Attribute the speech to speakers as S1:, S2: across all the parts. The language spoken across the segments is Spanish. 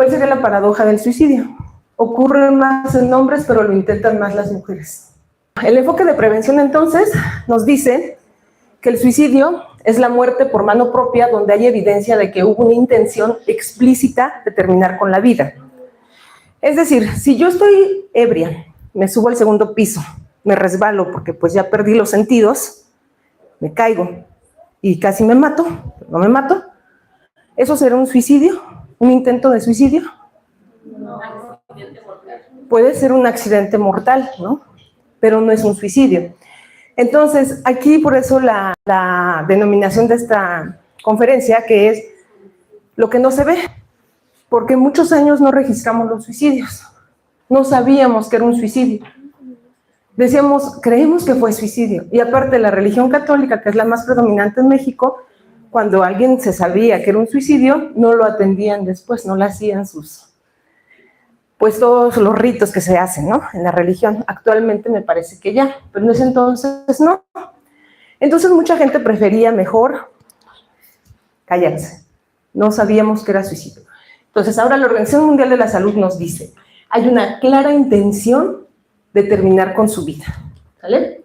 S1: ¿Cuál sería la paradoja del suicidio? Ocurre más en hombres, pero lo intentan más las mujeres. El enfoque de prevención, entonces, nos dice que el suicidio es la muerte por mano propia donde hay evidencia de que hubo una intención explícita de terminar con la vida. Es decir, si yo estoy ebria, me subo al segundo piso, me resbalo porque pues ya perdí los sentidos, me caigo y casi me mato, no me mato, ¿eso será un suicidio? ¿Un intento de suicidio?
S2: No, accidente mortal.
S1: Puede ser un accidente mortal, ¿no? Pero no es un suicidio. Entonces, aquí por eso la denominación de esta conferencia, que es lo que no se ve, porque muchos años no registramos los suicidios, no sabíamos que era un suicidio. Decíamos, creemos que fue suicidio, y aparte la religión católica, que es la más predominante en México, cuando alguien se sabía que era un suicidio, no lo atendían después, no le hacían pues todos los ritos que se hacen, ¿no? En la religión. Actualmente me parece que ya, pero en ese entonces no. Entonces mucha gente prefería mejor callarse. No sabíamos que era suicidio. Entonces ahora la Organización Mundial de la Salud nos dice, hay una clara intención de terminar con su vida, ¿vale?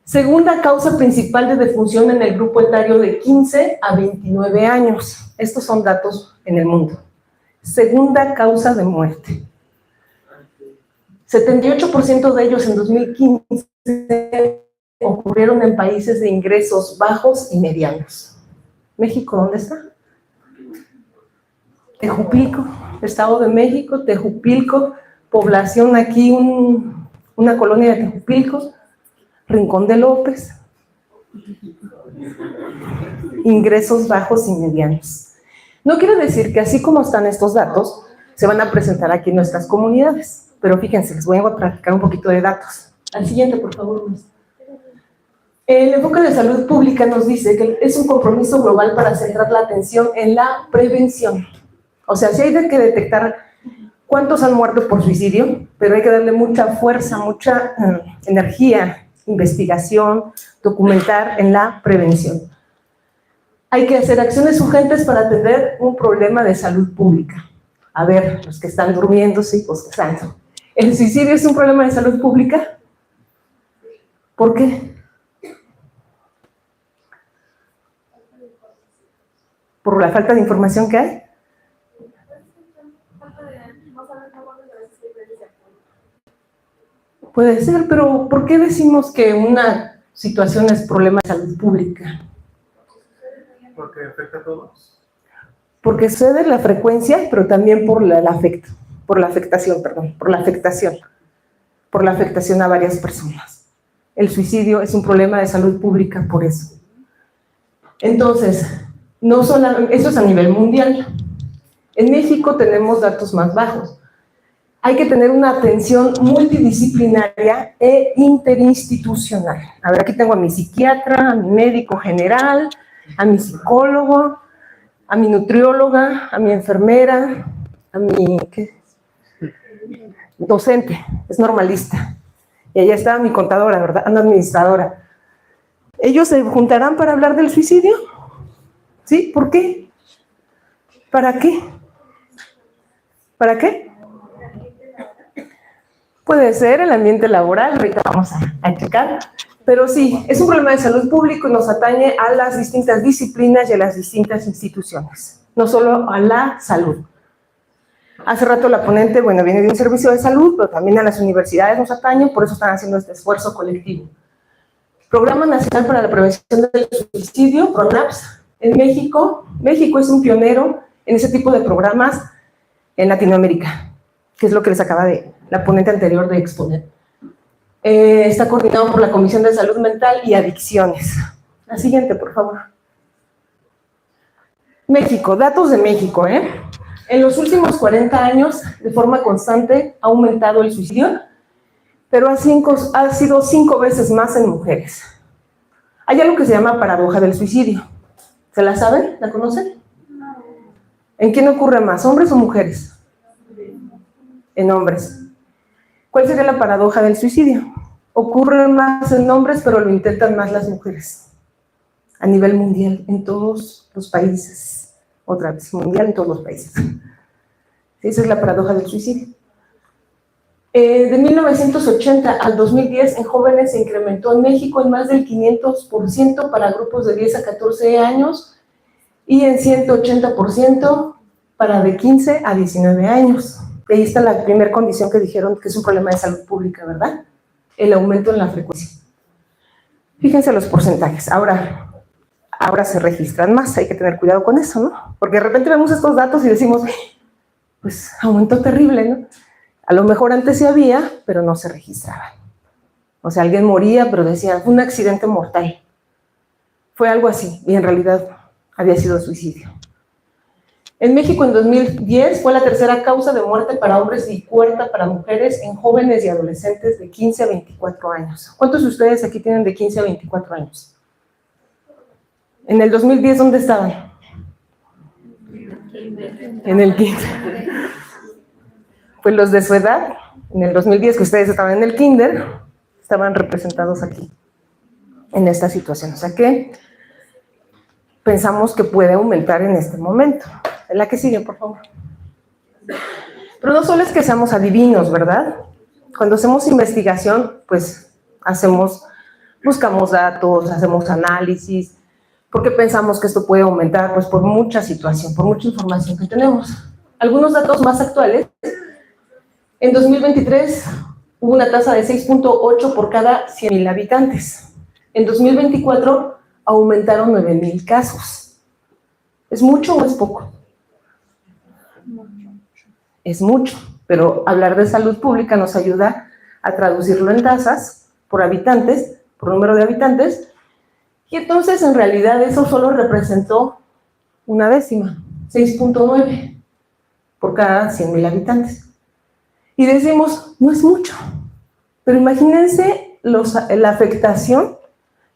S1: Segunda causa principal de defunción en el grupo etario de 15 a 29 años. Estos son datos en el mundo. Segunda causa de muerte. 78% de ellos en 2015 ocurrieron en países de ingresos bajos y medianos. ¿México dónde está? Tejupilco, Estado de México, Tejupilco, población aquí, una colonia de Tejupilco, Rincón de López, ingresos bajos y medianos. No quiere decir que así como están estos datos, se van a presentar aquí en nuestras comunidades. Pero fíjense, les voy a practicar un poquito de datos. Al siguiente, por favor. El enfoque de salud pública nos dice que es un compromiso global para centrar la atención en la prevención. O sea, sí hay que detectar cuántos han muerto por suicidio, pero hay que darle mucha fuerza, mucha energía, investigación, documentar en la prevención. Hay que hacer acciones urgentes para atender un problema de salud pública. A ver, los que están durmiendo, sí, pues que están. ¿El suicidio es un problema de salud pública? ¿Por qué? ¿Por la falta de información que hay? Puede ser, pero ¿por qué decimos que una situación es problema de salud pública?
S3: Porque afecta a todos.
S1: Porque sucede la frecuencia, pero también por la afectación a varias personas. El suicidio es un problema de salud pública por eso. Entonces, no solamente, eso es a nivel mundial. En México tenemos datos más bajos. Hay que tener una atención multidisciplinaria e interinstitucional. A ver, aquí tengo a mi psiquiatra, a mi médico general, a mi psicólogo, a mi nutrióloga, a mi enfermera, a mi docente, es normalista. Y allá está mi contadora, ¿verdad? Una administradora. ¿Ellos se juntarán para hablar del suicidio? ¿Sí? ¿Por qué? ¿Para qué? ¿Para qué? Puede ser el ambiente laboral, ahorita vamos a checar. Pero sí, es un problema de salud pública y nos atañe a las distintas disciplinas y a las distintas instituciones, no solo a la salud. Hace rato la ponente, bueno, viene de un servicio de salud, pero también a las universidades nos atañe, por eso están haciendo este esfuerzo colectivo. Programa Nacional para la Prevención del Suicidio, PRONAPS, en México. México es un pionero en ese tipo de programas en Latinoamérica, que es lo que les acaba de la ponente anterior de exponer. Está coordinado por la Comisión de Salud Mental y Adicciones. La siguiente, por favor. México, datos de México, En los últimos 40 años, de forma constante, ha aumentado el suicidio, pero ha sido 5 veces más en mujeres. Hay algo que se llama paradoja del suicidio. ¿Se la saben? ¿La conocen? ¿En quién ocurre más, hombres o mujeres? En hombres. ¿Cuál sería la paradoja del suicidio? Ocurre más en hombres, pero lo intentan más las mujeres. A nivel mundial, en todos los países. Otra vez, mundial en todos los países. Esa es la paradoja del suicidio. De 1980 al 2010, en jóvenes se incrementó en México en más del 500% para grupos de 10 a 14 años y en 180% para de 15 a 19 años. Ahí está la primera condición que dijeron que es un problema de salud pública, ¿verdad? El aumento en la frecuencia. Fíjense los porcentajes. Ahora se registran más, hay que tener cuidado con eso, ¿no? Porque de repente vemos estos datos y decimos, pues aumentó terrible, ¿no? A lo mejor antes sí había, pero no se registraban. O sea, alguien moría, pero decían, fue un accidente mortal. Fue algo así, y en realidad había sido suicidio. En México, en 2010, fue la tercera causa de muerte para hombres y cuarta para mujeres en jóvenes y adolescentes de 15 a 24 años. ¿Cuántos de ustedes aquí tienen de 15 a 24 años? En el 2010, ¿dónde estaban? En el kinder. Pues los de su edad, en el 2010, que ustedes estaban en el kinder, estaban representados aquí, en esta situación. O sea que pensamos que puede aumentar en este momento. La que sigue, por favor. Pero no solo es que seamos adivinos, ¿verdad? Cuando hacemos investigación, pues buscamos datos, hacemos análisis, porque pensamos que esto puede aumentar, pues por mucha situación, por mucha información que tenemos. Algunos datos más actuales. En 2023 hubo una tasa de 6.8 por cada 100,000 habitantes. En 2024 aumentaron 9,000 casos. ¿Es mucho o es poco? Es mucho, pero hablar de salud pública nos ayuda a traducirlo en tasas por habitantes, por número de habitantes, y entonces en realidad eso solo representó una décima, 6.9 por cada 100,000 habitantes. Y decimos, no es mucho, pero imagínense la afectación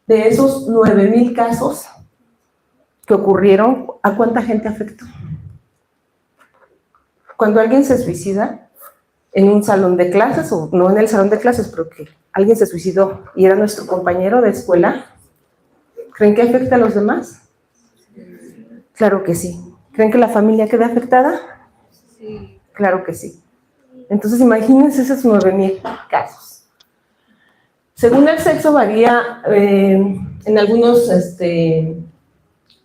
S1: de esos 9,000 casos que ocurrieron, ¿a cuánta gente afectó? Cuando alguien se suicida en un salón de clases, o no en el salón de clases, pero que alguien se suicidó y era nuestro compañero de escuela, ¿creen que afecta a los demás? Claro que sí. ¿Creen que la familia queda afectada? Sí. Claro que sí. Entonces, imagínense esos 9,000 casos. Según el sexo varía, en algunos,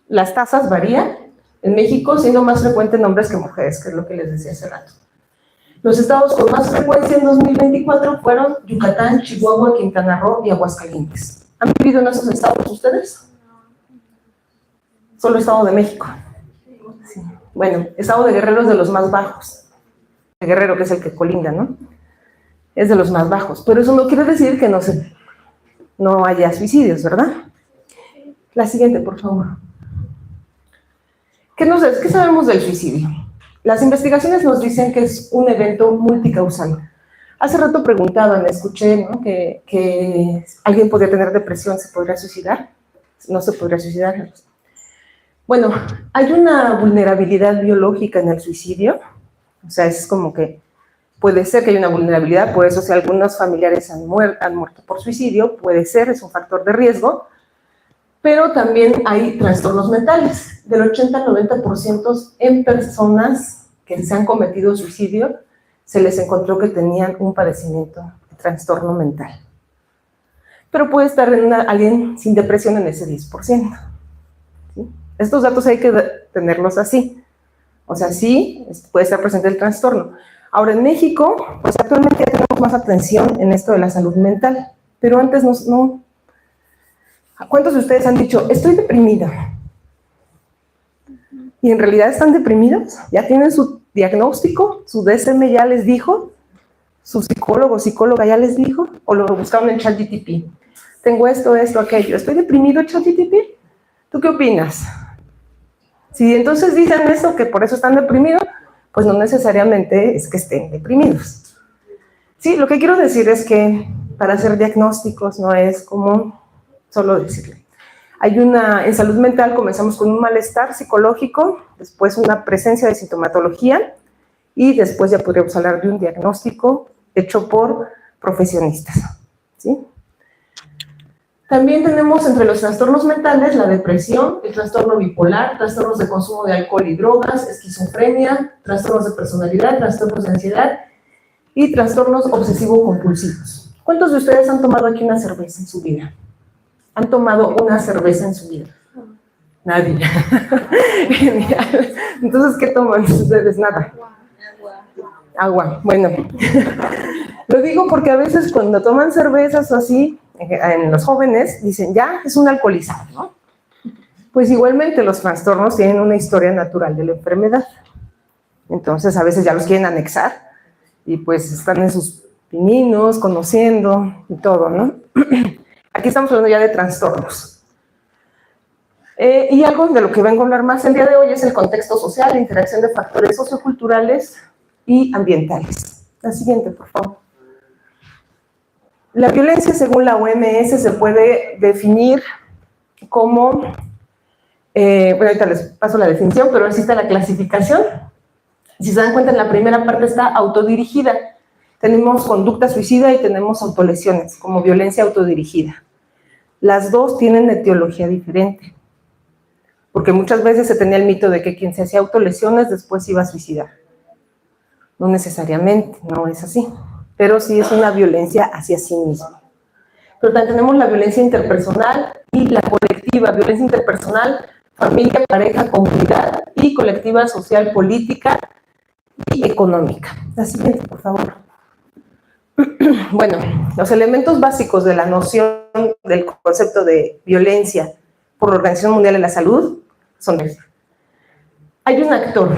S1: las tasas varían. En México, siendo más frecuente en hombres que mujeres, que es lo que les decía hace rato. Los estados con más frecuencia en 2024 fueron Yucatán, Chihuahua, Quintana Roo y Aguascalientes. ¿Han vivido en esos estados ustedes? Solo Estado de México. Sí. Bueno, Estado de Guerrero es de los más bajos. De Guerrero, que es el que colinda, ¿no? Es de los más bajos. Pero eso no quiere decir que no haya suicidios, ¿verdad? La siguiente, por favor. ¿Qué sabemos del suicidio? Las investigaciones nos dicen que es un evento multicausal. Hace rato preguntaban, escuché, ¿no?, que alguien podría tener depresión, ¿se podría suicidar? No se podría suicidar. Bueno, hay una vulnerabilidad biológica en el suicidio. O sea, es como que puede ser que haya una vulnerabilidad, por eso si algunos familiares han muerto por suicidio, puede ser, es un factor de riesgo. Pero también hay trastornos mentales, del 80 al 90% en personas que se han cometido suicidio, se les encontró que tenían un padecimiento de trastorno mental. Pero puede estar alguien sin depresión en ese 10%. ¿Sí? Estos datos hay que tenerlos así. O sea, sí, puede estar presente el trastorno. Ahora, en México, pues actualmente ya tenemos más atención en esto de la salud mental, pero antes no. ¿Cuántos de ustedes han dicho, estoy deprimida? ¿Y en realidad están deprimidos? ¿Ya tienen su diagnóstico? ¿Su DSM ya les dijo? ¿Su psicólogo o psicóloga ya les dijo? ¿O lo buscaron en ChatGPT? Tengo esto, aquello. ¿Estoy deprimido, ChatGPT? ¿Tú qué opinas? Si entonces dicen eso, que por eso están deprimidos, pues no necesariamente es que estén deprimidos. Sí, lo que quiero decir es que para hacer diagnósticos no es como solo decirle. En salud mental comenzamos con un malestar psicológico, después una presencia de sintomatología y después ya podríamos hablar de un diagnóstico hecho por profesionistas. ¿Sí? También tenemos entre los trastornos mentales la depresión, el trastorno bipolar, trastornos de consumo de alcohol y drogas, esquizofrenia, trastornos de personalidad, trastornos de ansiedad y trastornos obsesivo-compulsivos. ¿Cuántos de ustedes han tomado aquí una cerveza en su vida? ¿Han tomado una cerveza en su vida? Nadie. Genial. Entonces, ¿qué toman ustedes? Nada. Agua. Bueno. Lo digo porque a veces cuando toman cervezas o así, en los jóvenes, dicen, ya, es un alcoholizado, ¿no? Pues igualmente los trastornos tienen una historia natural de la enfermedad. Entonces, a veces ya los quieren anexar y pues están en sus pininos, conociendo y todo, ¿no? Aquí estamos hablando ya de trastornos. Y algo de lo que vengo a hablar más el día de hoy es el contexto social, la interacción de factores socioculturales y ambientales. La siguiente, por favor. La violencia, según la OMS, se puede definir como, bueno, ahorita les paso la definición, pero existe la clasificación. Si se dan cuenta, en la primera parte está autodirigida. Tenemos conducta suicida y tenemos autolesiones, como violencia autodirigida. Las dos tienen etiología diferente, porque muchas veces se tenía el mito de que quien se hacía autolesiones después iba a suicidar. No necesariamente, no es así, pero sí es una violencia hacia sí mismo. Pero también tenemos la violencia interpersonal y la colectiva, violencia interpersonal, familia, pareja, comunidad, y colectiva, social, política y económica. La siguiente, por favor. Bueno, los elementos básicos de la noción del concepto de violencia por la Organización Mundial de la Salud son estos. Hay un actor,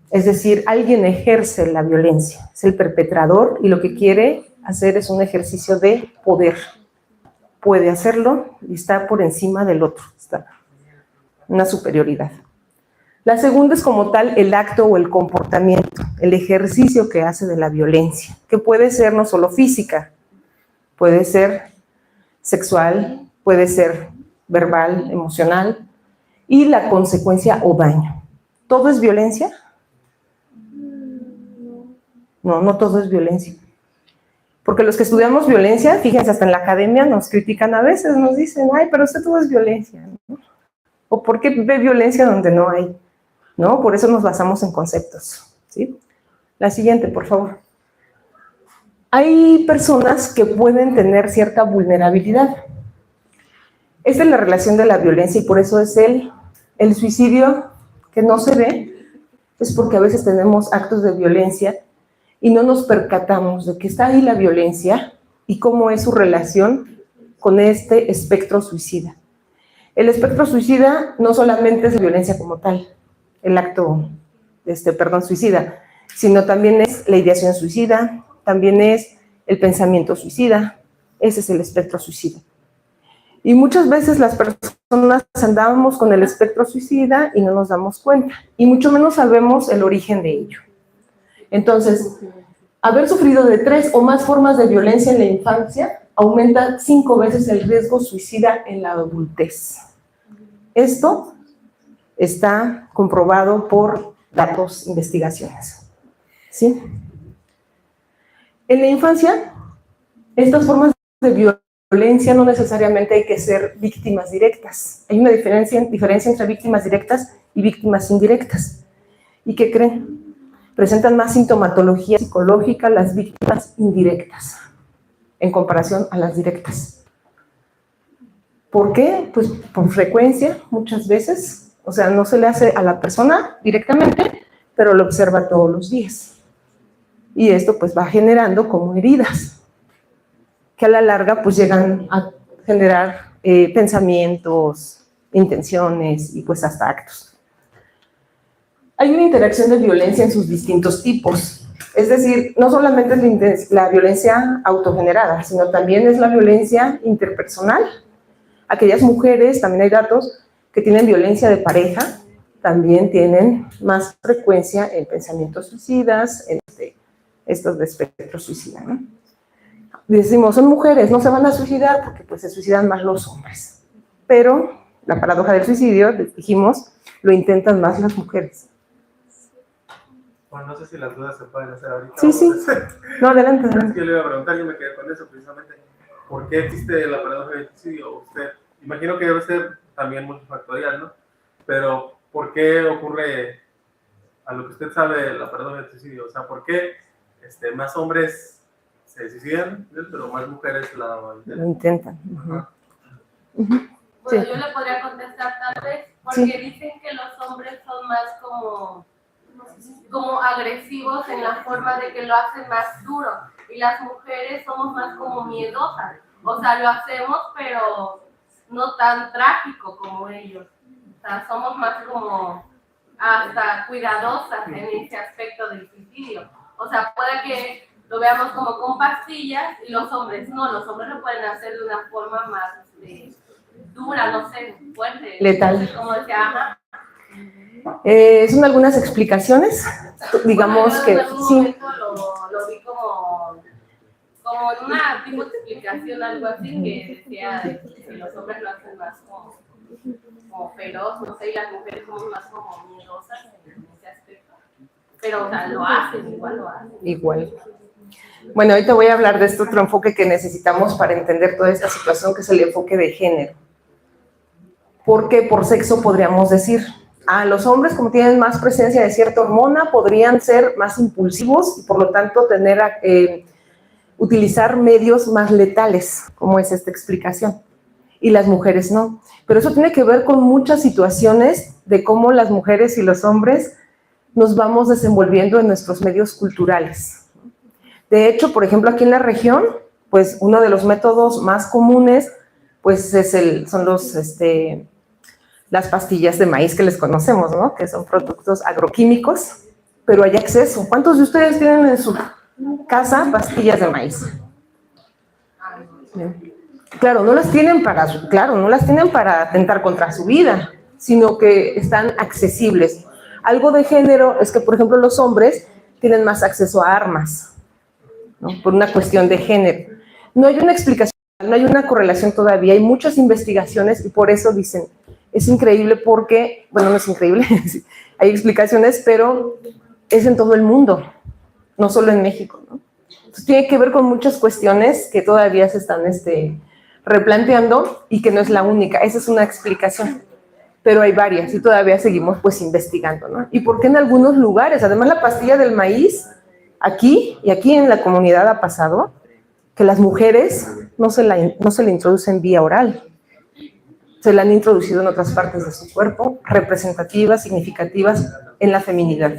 S1: es decir, alguien ejerce la violencia, es el perpetrador y lo que quiere hacer es un ejercicio de poder. Puede hacerlo y está por encima del otro, está una superioridad. La segunda es como tal el acto o el comportamiento, el ejercicio que hace de la violencia, que puede ser no solo física, puede ser sexual, puede ser verbal, emocional, y la consecuencia o daño. ¿Todo es violencia? No, no todo es violencia. Porque los que estudiamos violencia, fíjense, hasta en la academia nos critican a veces, nos dicen, ay, pero usted todo es violencia, ¿no? ¿O por qué ve violencia donde no hay? ¿No? Por eso nos basamos en conceptos, ¿sí? La siguiente, por favor. Hay personas que pueden tener cierta vulnerabilidad. Esta es la relación de la violencia y por eso es el suicidio que no se ve, es porque a veces tenemos actos de violencia y no nos percatamos de que está ahí la violencia y cómo es su relación con este espectro suicida. El espectro suicida no solamente es violencia como tal, el acto, suicida, sino también es la ideación suicida, también es el pensamiento suicida, ese es el espectro suicida. Y muchas veces las personas andábamos con el espectro suicida y no nos damos cuenta, y mucho menos sabemos el origen de ello. Entonces, haber sufrido de 3 o más formas de violencia en la infancia aumenta 5 veces el riesgo suicida en la adultez. Esto está comprobado por datos, investigaciones. ¿Sí? En la infancia, estas formas de violencia no necesariamente hay que ser víctimas directas. Hay una diferencia entre víctimas directas y víctimas indirectas. ¿Y qué creen? Presentan más sintomatología psicológica las víctimas indirectas en comparación a las directas. ¿Por qué? Pues por frecuencia, muchas veces. O sea, no se le hace a la persona directamente, pero lo observa todos los días. Y esto pues va generando como heridas, que a la larga pues llegan a generar pensamientos, intenciones y pues hasta actos. Hay una interacción de violencia en sus distintos tipos. Es decir, no solamente es la violencia autogenerada, sino también es la violencia interpersonal. Aquellas mujeres, también hay datos, que tienen violencia de pareja, también tienen más frecuencia en pensamientos suicidas, en estos de espectro suicida, ¿no? Decimos, son mujeres, no se van a suicidar porque pues se suicidan más los hombres. Pero la paradoja del suicidio, dijimos, lo intentan más las mujeres.
S3: Bueno, no sé si las dudas se pueden hacer ahorita.
S1: Sí, sí. No, adelante.
S3: Es que yo le iba a preguntar, yo me quedé con eso precisamente. ¿por qué existe la paradoja del suicidio? Usted, imagino que debe ser también multifactorial, ¿no? Pero, ¿por qué ocurre, a lo que usted sabe, la paradoja del suicidio? O sea, ¿por qué más hombres se suicidan, pero más mujeres
S1: lo intentan?
S3: Ajá.
S2: Bueno,
S1: Sí.
S2: yo le podría contestar tal vez, porque
S1: Sí.
S2: dicen que los hombres son más como agresivos en la forma de que lo hacen más duro, y las mujeres somos más como miedosas. O sea, lo hacemos, pero no tan trágico como ellos. O sea, somos más como hasta cuidadosas en ese aspecto del suicidio. O sea, puede que lo veamos como con pastillas y los hombres no, los hombres lo pueden hacer de una forma más dura, no sé, fuerte.
S1: Letal.
S2: No sé cómo decía, ajá.
S1: Son algunas explicaciones, digamos
S2: Bueno, yo
S1: que
S2: en algún
S1: sí.
S2: momento lo vi como en una tipo de explicación, algo así, que decía que los hombres lo hacen más como feroz, no sé, y las mujeres somos más como miedosas en ese aspecto. Pero, o sea, lo hacen, igual lo hacen.
S1: Igual. Bueno, ahorita voy a hablar de este otro enfoque que necesitamos para entender toda esta situación, que es el enfoque de género. Porque por sexo podríamos decir, los hombres, como tienen más presencia de cierta hormona, podrían ser más impulsivos y por lo tanto utilizar medios más letales, como es esta explicación, y las mujeres no. Pero eso tiene que ver con muchas situaciones de cómo las mujeres y los hombres nos vamos desenvolviendo en nuestros medios culturales. De hecho, por ejemplo, aquí en la región, pues uno de los métodos más comunes, pues son las pastillas de maíz que les conocemos, ¿no? Que son productos agroquímicos, pero hay acceso. ¿Cuántos de ustedes tienen en su casa pastillas de maíz? Claro, no las tienen para atentar contra su vida, sino que están accesibles. Algo de género es que, por ejemplo, los hombres tienen más acceso a armas, ¿no? Por una cuestión de género. No hay una explicación, no hay una correlación todavía, hay muchas investigaciones y por eso dicen, es increíble porque, bueno, no es increíble, hay explicaciones, pero es en todo el mundo, no solo en México, ¿no? Entonces tiene que ver con muchas cuestiones que todavía se están replanteando y que no es la única, esa es una explicación, pero hay varias y todavía seguimos pues investigando, ¿no? Y por qué en algunos lugares, además la pastilla del maíz, aquí en la comunidad ha pasado que las mujeres no se la introducen vía oral, se la han introducido en otras partes de su cuerpo, representativas, significativas en la feminidad.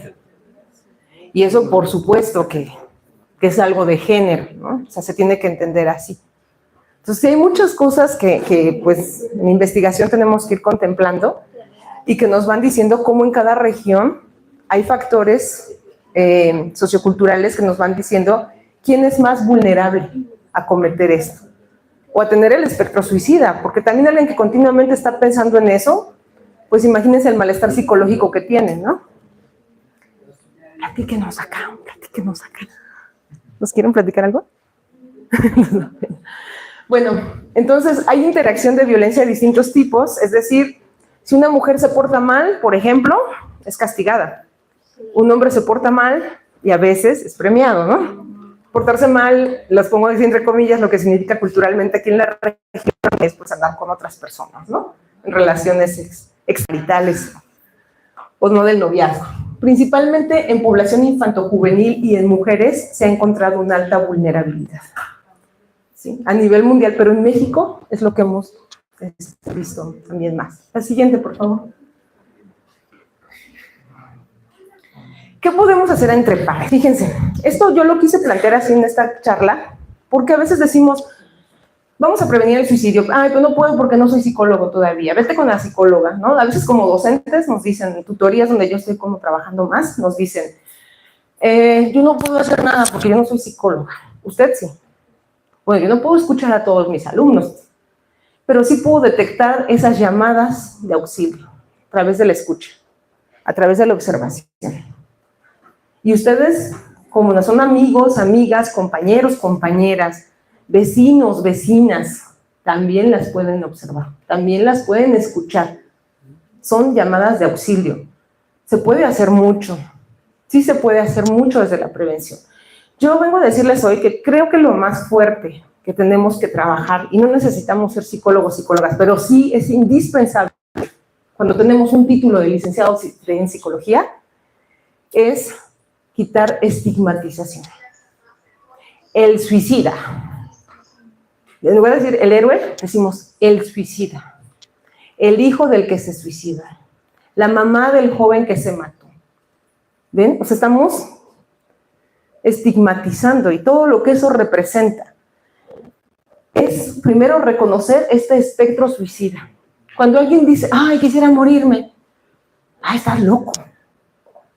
S1: Y eso por supuesto que es algo de género, ¿no? O sea, se tiene que entender así. Entonces, hay muchas cosas que pues, en investigación tenemos que ir contemplando y que nos van diciendo cómo en cada región hay factores socioculturales que nos van diciendo quién es más vulnerable a cometer esto o a tener el espectro suicida, porque también alguien que continuamente está pensando en eso, pues imagínense el malestar psicológico que tiene, ¿no? Platíquenos acá. ¿Nos quieren platicar algo? Bueno, entonces hay interacción de violencia de distintos tipos, es decir, si una mujer se porta mal, por ejemplo, es castigada. Un hombre se porta mal y a veces es premiado, ¿no? Portarse mal, los pongo así entre comillas, lo que significa culturalmente aquí en la región es pues andar con otras personas, ¿no? En relaciones exmaritales o no del noviazgo. Principalmente en población infantojuvenil y en mujeres se ha encontrado una alta vulnerabilidad, ¿sí? A nivel mundial, pero en México es lo que hemos visto también más. La siguiente, por favor. ¿Qué podemos hacer entre pares? Fíjense, esto yo lo quise plantear así en esta charla, porque a veces decimos, vamos a prevenir el suicidio. Ay, pero no puedo porque no soy psicólogo todavía. Vete con la psicóloga, ¿no? A veces como docentes nos dicen, en tutorías donde yo estoy como trabajando más, nos dicen, yo no puedo hacer nada porque yo no soy psicóloga. Usted sí. Bueno, yo no puedo escuchar a todos mis alumnos, pero sí puedo detectar esas llamadas de auxilio a través de la escucha, a través de la observación. Y ustedes, como no son amigos, amigas, compañeros, compañeras, vecinos, vecinas, también las pueden observar, también las pueden escuchar. Son llamadas de auxilio. Se puede hacer mucho, sí se puede hacer mucho desde la prevención. Yo vengo a decirles hoy que creo que lo más fuerte que tenemos que trabajar, y no necesitamos ser psicólogos, psicólogas, pero sí es indispensable, cuando tenemos un título de licenciado en psicología, es quitar estigmatización. El suicida. En lugar de decir el héroe, decimos el suicida. El hijo del que se suicida. La mamá del joven que se mató. ¿Ven? O sea, estamos estigmatizando y todo lo que eso representa. Es primero reconocer este espectro suicida. Cuando alguien dice, ay, quisiera morirme. Ay, estás loco.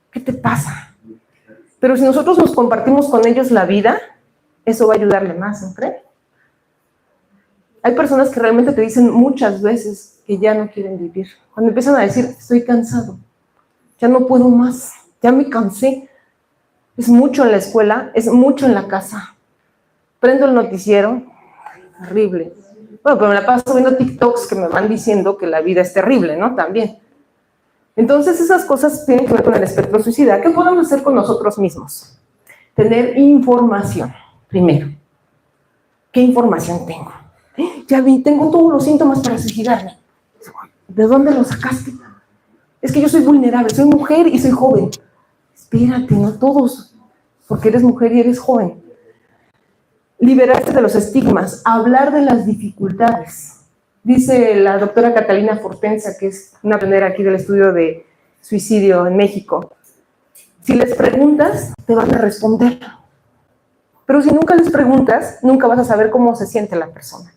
S1: ¿Qué te pasa? Pero si nosotros nos compartimos con ellos la vida, eso va a ayudarle más, ¿no creen? Hay personas que realmente te dicen muchas veces que ya no quieren vivir. Cuando empiezan a decir, estoy cansado, ya no puedo más, ya me cansé. Es mucho en la escuela, es mucho en la casa. Prendo el noticiero, terrible. Bueno, pero me la paso viendo TikToks que me van diciendo que la vida es terrible, ¿no? También. Entonces, esas cosas tienen que ver con el espectro suicida. ¿Qué podemos hacer con nosotros mismos? Tener información, primero. ¿Qué información tengo? Ya vi, tengo todos los síntomas para suicidarme. ¿De dónde los sacaste? Es que yo soy vulnerable, soy mujer y soy joven. Espérate, no todos, porque eres mujer y eres joven. Liberarse de los estigmas, hablar de las dificultades. Dice la doctora Catalina Fortensa, que es una pionera aquí del estudio de suicidio en México, si les preguntas, te van a responder. Pero si nunca les preguntas, nunca vas a saber cómo se siente la persona.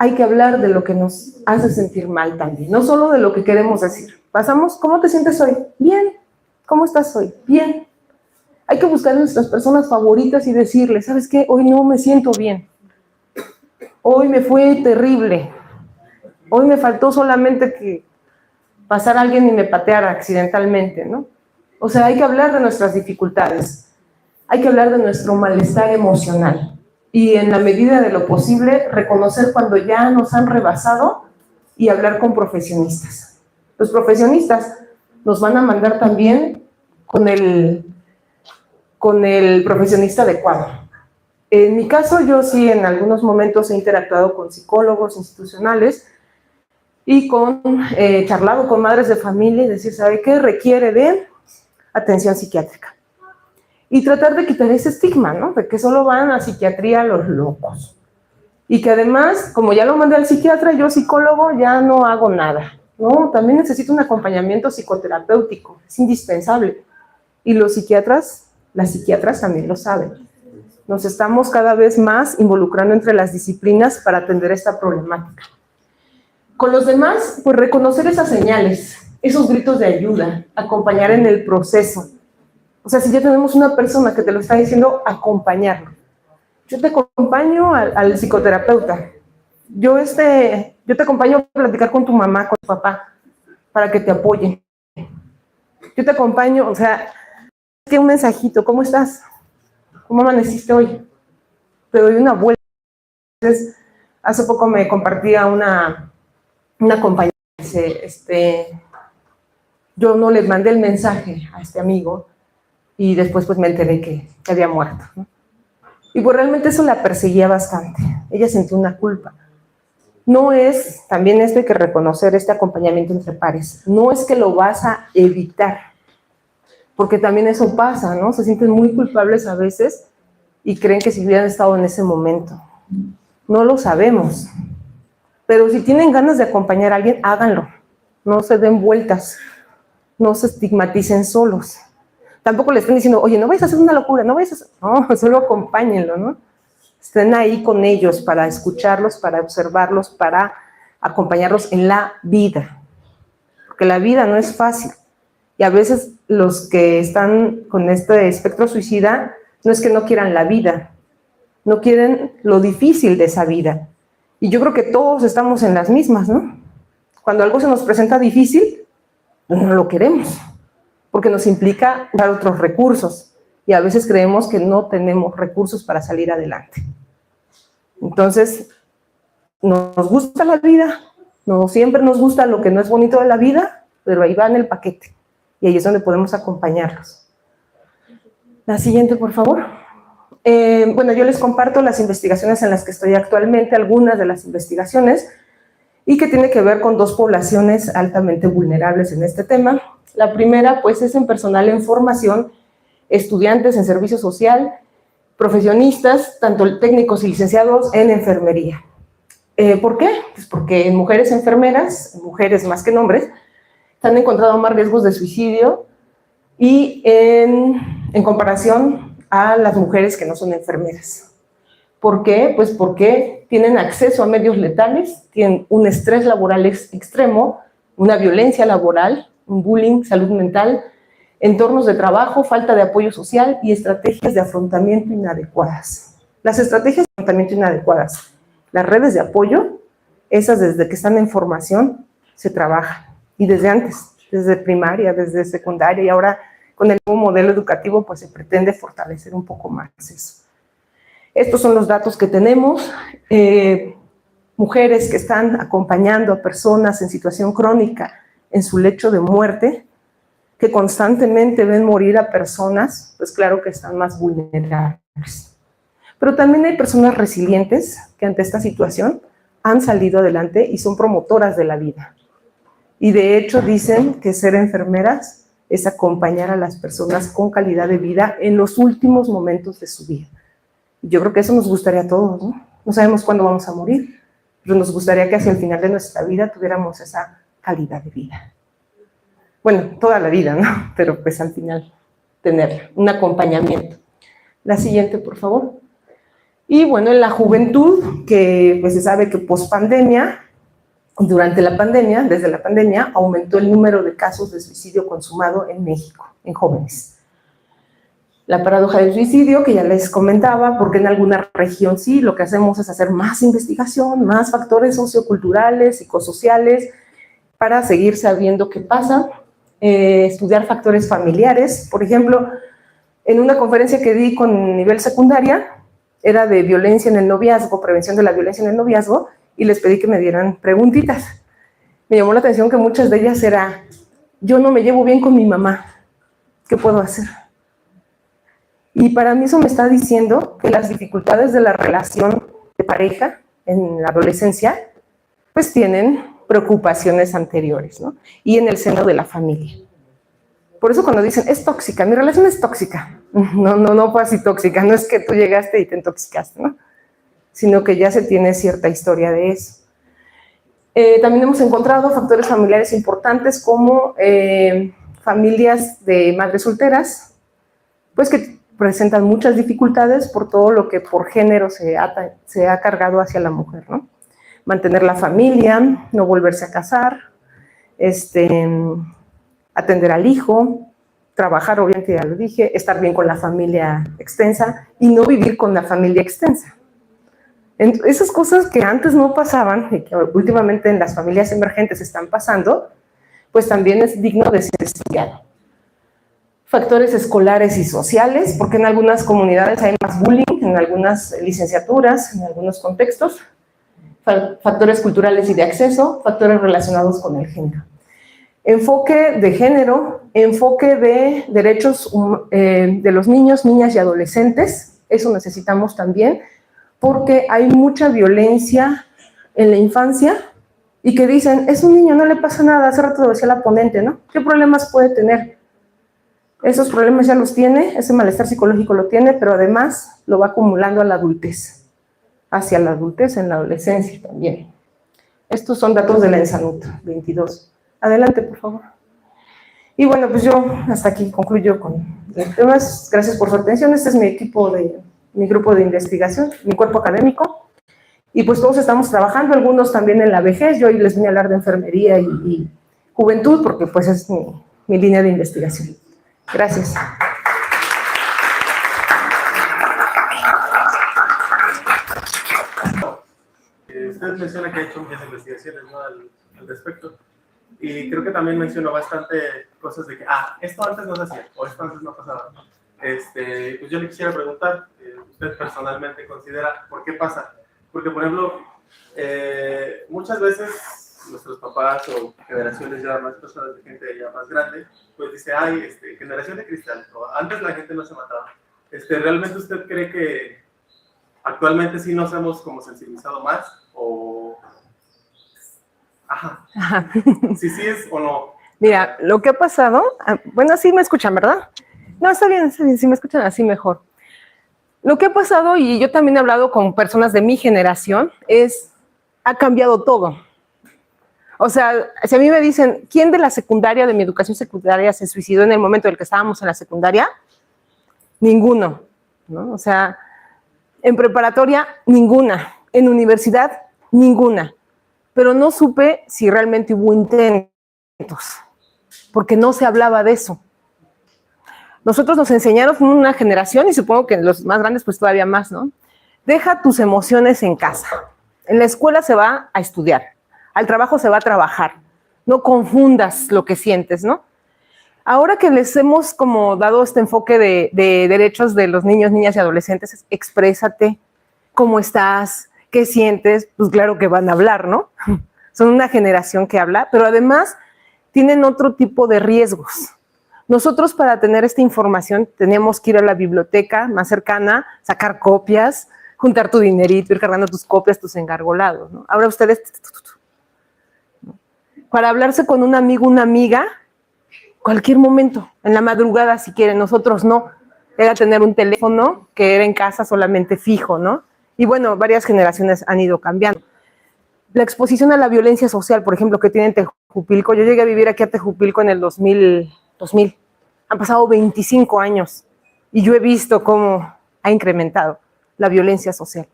S1: Hay que hablar de lo que nos hace sentir mal también, no solo de lo que queremos decir. Pasamos, ¿cómo te sientes hoy? Bien. ¿Cómo estás hoy? Bien. Hay que buscar a nuestras personas favoritas y decirles, ¿sabes qué? Hoy no me siento bien. Hoy me fue terrible. Hoy me faltó solamente que pasara alguien y me pateara accidentalmente, ¿no? O sea, hay que hablar de nuestras dificultades. Hay que hablar de nuestro malestar emocional. Y en la medida de lo posible, reconocer cuando ya nos han rebasado y hablar con profesionistas. Los profesionistas nos van a mandar también con el profesionista adecuado. En mi caso, yo sí en algunos momentos he interactuado con psicólogos institucionales y charlado con madres de familia y decir, ¿sabe qué? Requiere de atención psiquiátrica. Y tratar de quitar ese estigma, ¿no? De que solo van a psiquiatría los locos. Y que además, como ya lo mandé al psiquiatra, yo psicólogo ya no hago nada. No, también necesito un acompañamiento psicoterapéutico, es indispensable. Y los psiquiatras, las psiquiatras también lo saben. Nos estamos cada vez más involucrando entre las disciplinas para atender esta problemática. Con los demás, pues reconocer esas señales, esos gritos de ayuda, acompañar en el proceso. O sea, si ya tenemos una persona que te lo está diciendo, acompañarlo. Yo te acompaño al psicoterapeuta. Yo te acompaño a platicar con tu mamá, con tu papá, para que te apoyen. Yo te acompaño, o sea, un mensajito, ¿cómo estás? ¿Cómo amaneciste hoy? Te doy una vuelta. Entonces, hace poco me compartía una compañera, dice, yo no le mandé el mensaje a este amigo y después pues me enteré que había muerto, ¿no? Y pues realmente eso la perseguía bastante. Ella sintió una culpa. No es, también esto hay que reconocer, este acompañamiento entre pares, no es que lo vas a evitar, porque también eso pasa, ¿no? Se sienten muy culpables a veces y creen que si hubieran estado en ese momento. No lo sabemos, pero si tienen ganas de acompañar a alguien, háganlo. No se den vueltas, no se estigmaticen solos. Tampoco le estén diciendo, oye, no vayas a hacer una locura, no vayas a hacer... No, solo acompáñenlo, ¿no? Estén ahí con ellos para escucharlos, para observarlos, para acompañarlos en la vida. Porque la vida no es fácil. Y a veces los que están con este espectro suicida no es que no quieran la vida, no quieren lo difícil de esa vida. Y yo creo que todos estamos en las mismas, ¿no? Cuando algo se nos presenta difícil, no lo queremos, porque nos implica dar otros recursos. Y a veces creemos que no tenemos recursos para salir adelante. Entonces, nos gusta la vida, no siempre nos gusta lo que no es bonito de la vida, pero ahí va en el paquete. Y ahí es donde podemos acompañarlos. La siguiente, por favor. bueno, yo les comparto las investigaciones en las que estoy actualmente, algunas de las investigaciones, y que tiene que ver con dos poblaciones altamente vulnerables en este tema. La primera, pues, es en personal en formación, estudiantes en servicio social, profesionistas, tanto técnicos y licenciados en enfermería. ¿Por qué? Pues porque en mujeres enfermeras, mujeres más que en hombres, se han encontrado más riesgos de suicidio y en comparación a las mujeres que no son enfermeras. ¿Por qué? Pues porque tienen acceso a medios letales, tienen un estrés laboral extremo, una violencia laboral, un bullying, salud mental, entornos de trabajo, falta de apoyo social y estrategias de afrontamiento inadecuadas. Las estrategias de afrontamiento inadecuadas, las redes de apoyo, esas desde que están en formación se trabajan, y desde antes, desde primaria, desde secundaria, y ahora con el nuevo modelo educativo pues se pretende fortalecer un poco más eso. Estos son los datos que tenemos. Mujeres que están acompañando a personas en situación crónica en su lecho de muerte, que constantemente ven morir a personas, pues claro que están más vulnerables. Pero también hay personas resilientes que ante esta situación han salido adelante y son promotoras de la vida. Y de hecho dicen que ser enfermeras es acompañar a las personas con calidad de vida en los últimos momentos de su vida. Yo creo que eso nos gustaría a todos, ¿no? No sabemos cuándo vamos a morir, pero nos gustaría que hacia el final de nuestra vida tuviéramos esa calidad de vida. Bueno, toda la vida, ¿no? Pero pues al final tener un acompañamiento. La siguiente, por favor. Y bueno, en la juventud, que pues se sabe que pospandemia, durante la pandemia, desde la pandemia, aumentó el número de casos de suicidio consumado en México, en jóvenes. La paradoja del suicidio, que ya les comentaba, porque en alguna región sí, lo que hacemos es hacer más investigación, más factores socioculturales, psicosociales, para seguir sabiendo qué pasa, estudiar factores familiares. Por ejemplo, en una conferencia que di con nivel secundaria, era de violencia en el noviazgo, prevención de la violencia en el noviazgo, y les pedí que me dieran preguntitas. Me llamó la atención que muchas de ellas era, yo no me llevo bien con mi mamá, ¿qué puedo hacer? Y para mí eso me está diciendo que las dificultades de la relación de pareja en la adolescencia, pues tienen preocupaciones anteriores, ¿no? Y en el seno de la familia. Por eso cuando dicen, es tóxica, mi relación es tóxica. No fue así tóxica, no es que tú llegaste y te intoxicaste, ¿no? Sino que ya se tiene cierta historia de eso. También hemos encontrado factores familiares importantes como familias de madres solteras, pues que presentan muchas dificultades por todo lo que por género se ha cargado hacia la mujer, ¿no? Mantener la familia, no volverse a casar, atender al hijo, trabajar, obviamente ya lo dije, estar bien con la familia extensa y no vivir con la familia extensa. Esas cosas que antes no pasaban y que últimamente en las familias emergentes están pasando, pues también es digno de ser estudiado. Factores escolares y sociales, porque en algunas comunidades hay más bullying, en algunas licenciaturas, en algunos contextos. Factores culturales y de acceso, factores relacionados con el género. Enfoque de género, enfoque de derechos de los niños, niñas y adolescentes, eso necesitamos también, porque hay mucha violencia en la infancia y que dicen, es un niño, no le pasa nada, hace rato lo decía la ponente, ¿no? ¿Qué problemas puede tener? Esos problemas ya los tiene, ese malestar psicológico lo tiene, pero además lo va acumulando a la adultez, hacia la adultez en la adolescencia también. Estos son datos de la ENSANUT 22. Adelante, por favor. Y bueno, pues yo hasta aquí concluyo con los temas. Gracias por su atención. Este es mi grupo de investigación, mi cuerpo académico. Y pues todos estamos trabajando, algunos también en la vejez. Yo hoy les vine a hablar de enfermería y juventud, porque pues es mi línea de investigación. Gracias.
S3: Usted menciona que ha hecho muchas investigaciones, ¿no? al respecto. Y creo que también mencionó bastante cosas de que, esto antes no se hacía, o esto antes no pasaba. Pues yo le quisiera preguntar, usted personalmente considera, ¿por qué pasa? Porque, por ejemplo, muchas veces nuestros papás o generaciones ya más personas de gente ya más grande, pues dice, generación de cristal, o antes la gente no se mataba. ¿realmente usted cree que actualmente sí nos hemos como sensibilizado más? ¿O
S1: Ajá.
S3: si sí es o no?
S1: Mira, lo que ha pasado, bueno, sí me escuchan, ¿verdad? No, está bien, si me escuchan así mejor. Lo que ha pasado, y yo también he hablado con personas de mi generación, ha cambiado todo. O sea, si a mí me dicen, ¿quién de la secundaria, de mi educación secundaria, se suicidó en el momento en el que estábamos en la secundaria? Ninguno, ¿no? O sea, en preparatoria, ninguna. En universidad, ninguna. Pero no supe si realmente hubo intentos, porque no se hablaba de eso. Nosotros nos enseñaron una generación, y supongo que los más grandes pues todavía más, ¿no? Deja tus emociones en casa. En la escuela se va a estudiar, al trabajo se va a trabajar. No confundas lo que sientes, ¿no? Ahora que les hemos como dado este enfoque de derechos de los niños, niñas y adolescentes, exprésate, ¿cómo estás? ¿Qué sientes? Pues claro que van a hablar, ¿no? Son una generación que habla, pero además tienen otro tipo de riesgos. Nosotros, para tener esta información, tenemos que ir a la biblioteca más cercana, sacar copias, juntar tu dinerito, ir cargando tus copias, tus engargolados, ¿no? Ahora ustedes, para hablarse con un amigo, una amiga, cualquier momento, en la madrugada si quieren, nosotros no. Era tener un teléfono que era en casa solamente fijo, ¿no? Y bueno, varias generaciones han ido cambiando. La exposición a la violencia social, por ejemplo, que tiene Tejupilco. Yo llegué a vivir aquí a Tejupilco en el 2000. Han pasado 25 años y yo he visto cómo ha incrementado la violencia social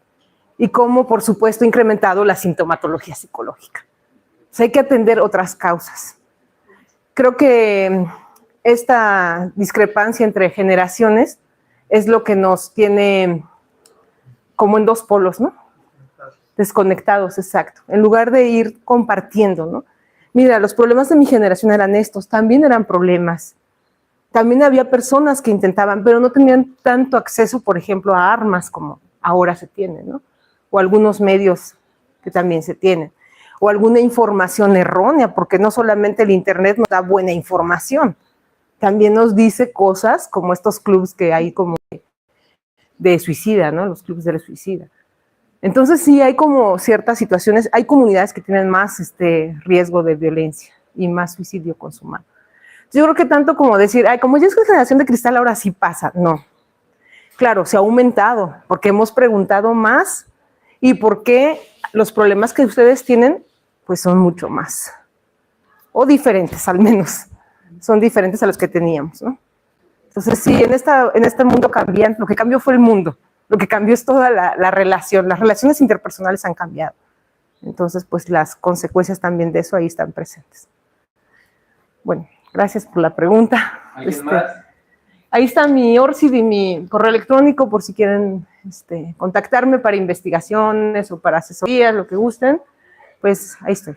S1: y cómo, por supuesto, ha incrementado la sintomatología psicológica. O sea, hay que atender otras causas. Creo que esta discrepancia entre generaciones es lo que nos tiene como en dos polos, ¿no? Desconectados, exacto. En lugar de ir compartiendo, ¿no? Mira, los problemas de mi generación eran estos, también eran problemas. También había personas que intentaban, pero no tenían tanto acceso, por ejemplo, a armas como ahora se tiene, ¿no? O algunos medios que también se tienen. O alguna información errónea, porque no solamente el internet nos da buena información, también nos dice cosas como estos clubs que hay como de suicida, ¿no? Los clubs de suicida. Entonces sí hay como ciertas situaciones, hay comunidades que tienen más riesgo de violencia y más suicidio consumado. Yo creo que tanto como decir, ay, como ya es generación de cristal, ahora sí pasa. No. Claro, se ha aumentado porque hemos preguntado más y porque los problemas que ustedes tienen, pues son mucho más. O diferentes, al menos. Son diferentes a los que teníamos, ¿no? Entonces, sí, en este mundo cambiante, lo que cambió fue el mundo. Lo que cambió es toda la relación. Las relaciones interpersonales han cambiado. Entonces, pues las consecuencias también de eso ahí están presentes. Bueno, gracias por la pregunta.
S4: ¿Alguien más?
S1: Ahí está mi ORCID y mi correo electrónico por si quieren contactarme para investigaciones o para asesorías, lo que gusten. Pues ahí estoy.